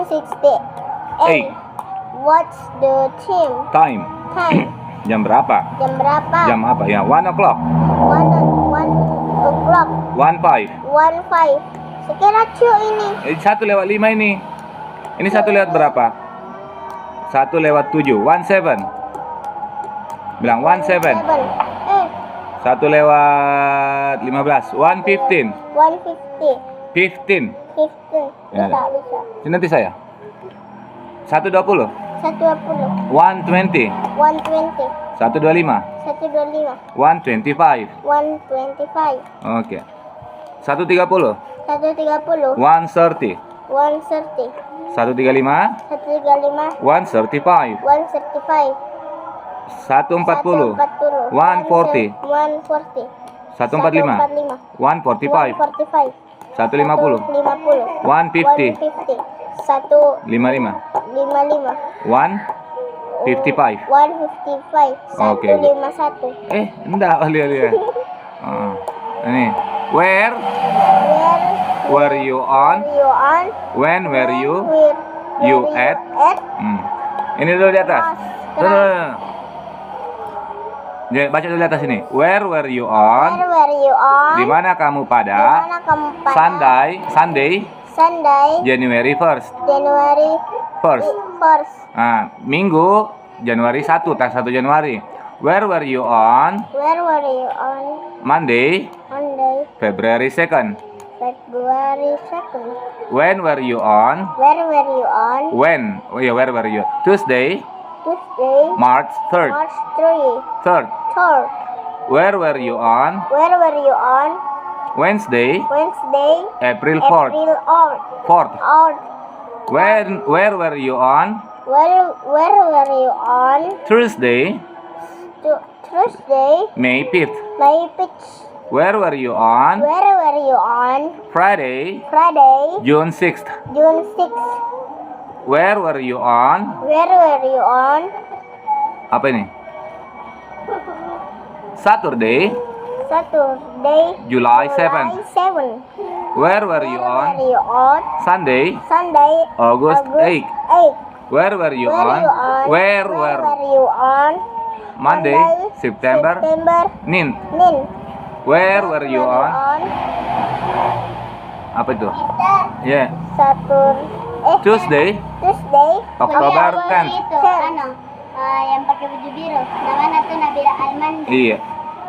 1968. What's the Time. time? Jam berapa? Jam berapa? Jam apa? Ya, 1 o'clock. 1 o'clock. 1:05. 1:05. Sekira cu ini. 1:05 ini. Ini 1 lewat berapa? 1:07. 17. Bilang 17. 1 lewat 15. 1:15. 1:50. 15. 15. Ya. Bisa. Sini nanti saya. 1:20. 1:20. 1:20. 1:20. 1:25. 1:25. 1:25. 1:25. Oke. 1:30. 1:30. 1:30. 1:30. 1:35. 1:35. 1:35. 1:35. 1:40. 1:40. 1:40. 1:45. 1:45. 1:45. 1:50. 1:50. 1:50. 1:55. 1:55. 1:55. 1:55. Oke. 1:51. Enggak, lihat. Ini. Where Where were you on? you on? When were you? Where You you at? at? Ini dulu di atas. Keras. Tuh. Jadi, baca dulu di atas ini. Where were you on? Where were you on? Di mana kamu Di pada mana kamu pada Sunday, Sunday, January 1st. January 1st. 1st. Minggu Januari 1, tanggal 1 Januari. Where were you on Where were you on Monday, Monday, February 2nd? February 2nd? When were you on? Where were you on When? Oh yeah, where were you? Tuesday, Tuesday, March 3rd. March 3rd? 3rd. Where were you on Where were you on Wednesday, Wednesday, April 4th? April 4th. 4th? Where were you on Where were you on Thursday, Thursday, May 5th? May 5th? Where were you on Where were you on Friday, Friday, June 6th? June 6th? Where were you on Where were you on apa ini? Saturday, July 7th. 7th? Where were you Where on were you on Sunday, Sunday, August 8th? 8th? Where were you on Where were you on Monday, September 9th? 9th? Where were you on apa itu? Yeah, Tuesday, October 10th. Yang pakai baju biru. Namanya tuh Nabila Alman. Iya.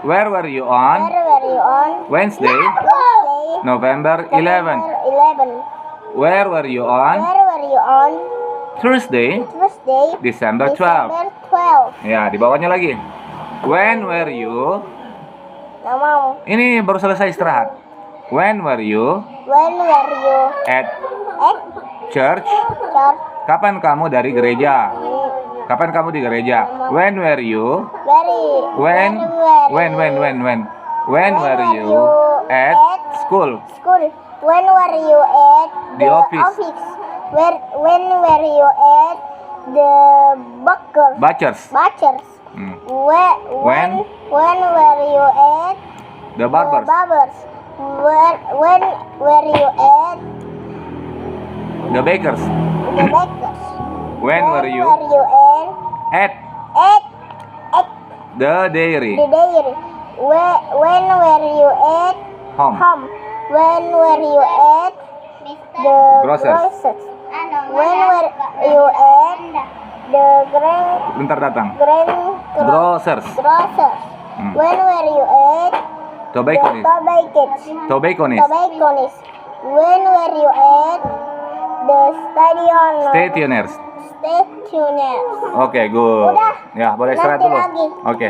Where were you on Where were you on Wednesday, Wednesday, November 11th? 11th? Where were you on Where were you on Thursday, Thursday, December 12th? December 12th? Ya, di bawahnya lagi. When were you? Nggak mau. Ini baru selesai istirahat. When were you When were you at at church? church? Kapan kamu dari gereja? Kapan kamu di gereja? When were you? When were you at school? School. When were you at The office. When were you at the Butchers. butchers? When When were you at the barbers. the barbers? When were you at The bakers. the bakers? When were you at at the dairy? the dairy? When were you at Home. When were you at the Grocers. When were you at the Bentar datang. grocers? When were you at Tobacconist. tobacconist? When were you at the Stationers. stationers? Oke, good. Udah. Ya, boleh istirahat Nanti dulu. lagi. Oke.